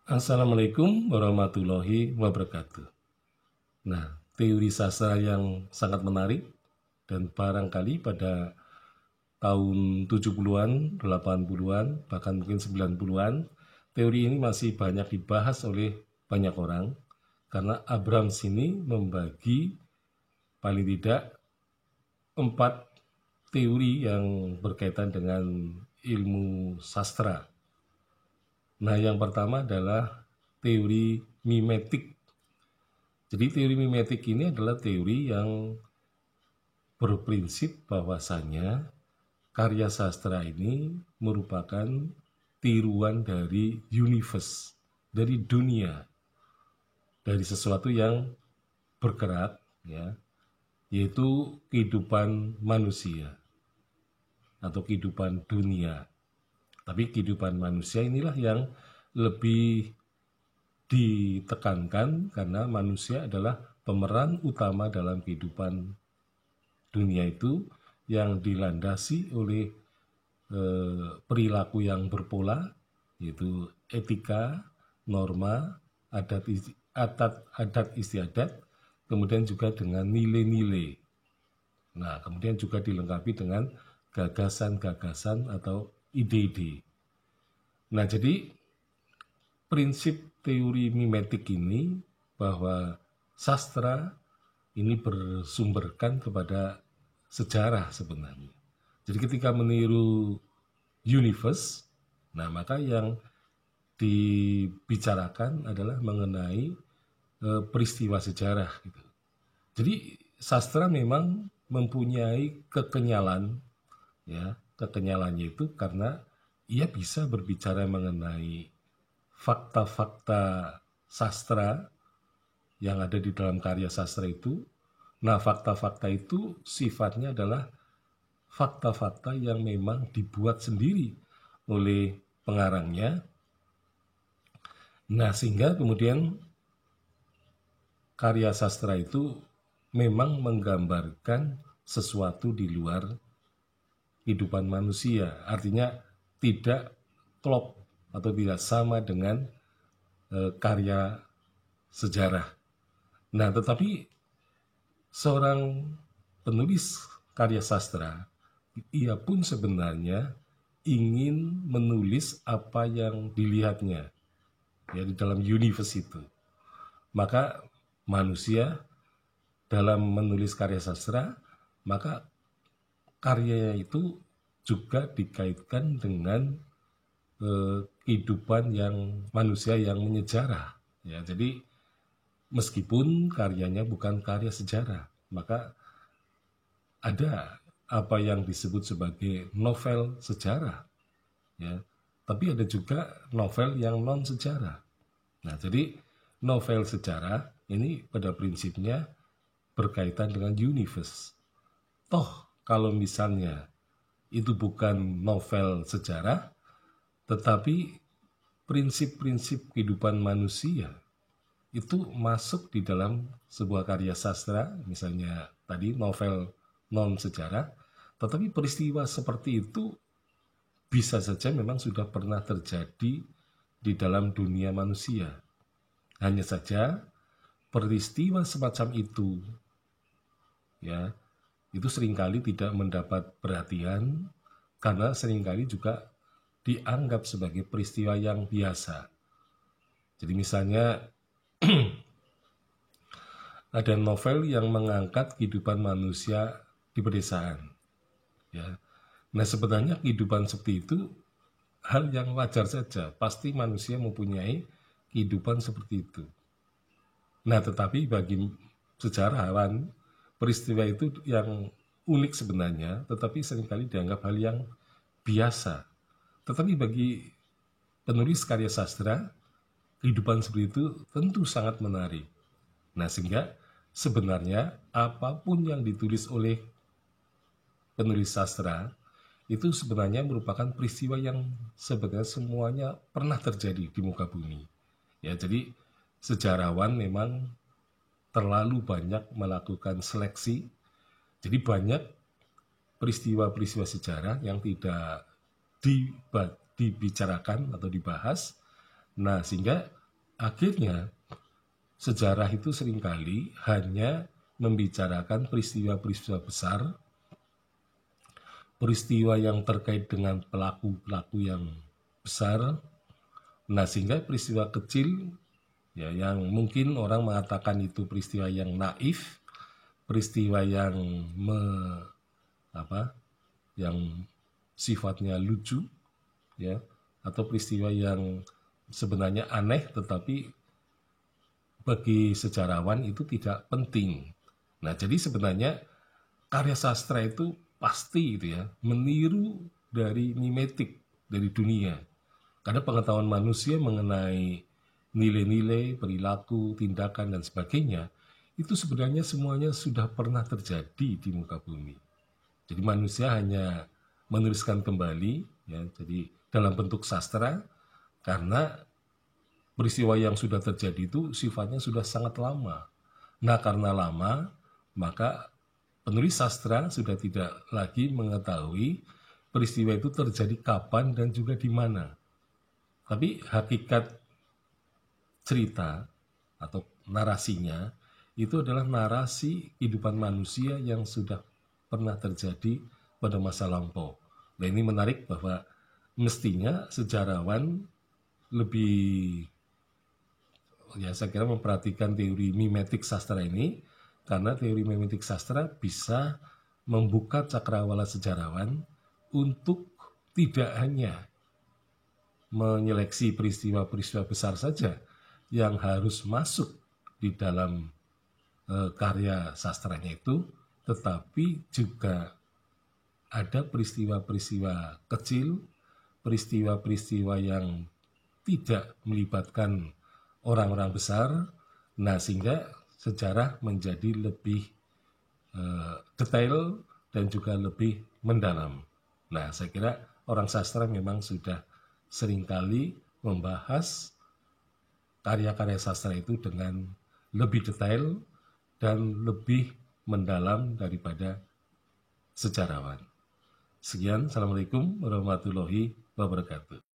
Assalamualaikum warahmatullahi wabarakatuh. Nah, teori sastra yang sangat menarik dan barangkali pada tahun 70-an, 80-an, bahkan mungkin 90-an, teori ini masih banyak dibahas oleh banyak orang karena Abrams ini membagi paling tidak 4 teori yang berkaitan dengan ilmu sastra. Nah, yang pertama adalah teori mimetik. Jadi teori mimetik ini adalah teori yang berprinsip bahwasanya karya sastra ini merupakan tiruan dari universe, dari dunia, dari sesuatu yang bergerak, ya, yaitu kehidupan manusia atau kehidupan dunia. Tapi kehidupan manusia inilah yang lebih ditekankan karena manusia adalah pemeran utama dalam kehidupan dunia itu yang dilandasi oleh perilaku yang berpola, yaitu etika, norma, adat istiadat, kemudian juga dengan nilai-nilai. Nah, kemudian juga dilengkapi dengan gagasan-gagasan atau ide-ide. Nah, jadi prinsip teori mimetik ini bahwa sastra ini bersumberkan kepada sejarah sebenarnya. Jadi ketika meniru universe, nah maka yang dibicarakan adalah mengenai peristiwa sejarah gitu. Jadi sastra memang mempunyai kekenyalan, ya, kekenyalannya itu karena ia bisa berbicara mengenai fakta-fakta sastra yang ada di dalam karya sastra itu. Nah, fakta-fakta itu sifatnya adalah fakta-fakta yang memang dibuat sendiri oleh pengarangnya. Nah, sehingga kemudian karya sastra itu memang menggambarkan sesuatu di luar kehidupan manusia. Artinya tidak klop atau tidak sama dengan karya sejarah. Nah, tetapi seorang penulis karya sastra, ia pun sebenarnya ingin menulis apa yang dilihatnya, ya, di dalam universe itu. Maka manusia dalam menulis karya sastra, maka karyanya itu juga dikaitkan dengan kehidupan yang manusia yang menyejarah, ya. Jadi meskipun karyanya bukan karya sejarah, maka ada apa yang disebut sebagai novel sejarah, ya. Tapi ada juga novel yang non sejarah. Nah, jadi novel sejarah ini pada prinsipnya berkaitan dengan universe. Toh kalau misalnya itu bukan novel sejarah, tetapi prinsip-prinsip kehidupan manusia itu masuk di dalam sebuah karya sastra, misalnya tadi novel non sejarah, tetapi peristiwa seperti itu bisa saja memang sudah pernah terjadi di dalam dunia manusia. Hanya saja peristiwa semacam itu, ya, itu seringkali tidak mendapat perhatian karena seringkali juga dianggap sebagai peristiwa yang biasa. Jadi misalnya ada novel yang mengangkat kehidupan manusia di pedesaan, ya. Nah, sebenarnya kehidupan seperti itu hal yang wajar saja. Pasti manusia mempunyai kehidupan seperti itu. Nah, tetapi bagi sejarawan, peristiwa itu yang unik sebenarnya, tetapi seringkali dianggap hal yang biasa. Tetapi bagi penulis karya sastra, kehidupan seperti itu tentu sangat menarik. Nah, sehingga sebenarnya apapun yang ditulis oleh penulis sastra itu sebenarnya merupakan peristiwa yang sebenarnya semuanya pernah terjadi di muka bumi. Ya, jadi sejarawan memang terlalu banyak melakukan seleksi. Jadi banyak peristiwa-peristiwa sejarah yang tidak dibicarakan atau dibahas, Nah, sehingga akhirnya sejarah itu seringkali hanya membicarakan peristiwa-peristiwa besar, peristiwa yang terkait dengan pelaku-pelaku yang besar. Nah, sehingga peristiwa kecil ya yang mungkin orang mengatakan itu peristiwa yang naif, peristiwa yang yang sifatnya lucu ya, atau peristiwa yang sebenarnya aneh tetapi bagi sejarawan itu tidak penting. Nah, jadi sebenarnya karya sastra itu pasti itu ya meniru dari mimetik dari dunia. Karena pengetahuan manusia mengenai nilai-nilai, perilaku, tindakan, dan sebagainya, itu sebenarnya semuanya sudah pernah terjadi di muka bumi. Jadi manusia hanya menuliskan kembali, ya, jadi dalam bentuk sastra, karena peristiwa yang sudah terjadi itu sifatnya sudah sangat lama. Nah, karena lama, maka penulis sastra sudah tidak lagi mengetahui peristiwa itu terjadi kapan dan juga di mana. Tapi hakikat cerita atau narasinya itu adalah narasi kehidupan manusia yang sudah pernah terjadi pada masa lampau. Nah, ini menarik bahwa mestinya sejarawan lebih saya kira memperhatikan teori mimetik sastra ini, karena teori mimetik sastra bisa membuka cakrawala sejarawan untuk tidak hanya menyeleksi peristiwa-peristiwa besar saja yang harus masuk di dalam karya sastranya itu, tetapi juga ada peristiwa-peristiwa kecil, peristiwa-peristiwa yang tidak melibatkan orang-orang besar. Nah, sehingga sejarah menjadi lebih detail dan juga lebih mendalam. Nah, saya kira orang sastra memang sudah seringkali membahas karya-karya sastra itu dengan lebih detail dan lebih mendalam daripada sejarawan. Sekian, Assalamualaikum warahmatullahi wabarakatuh.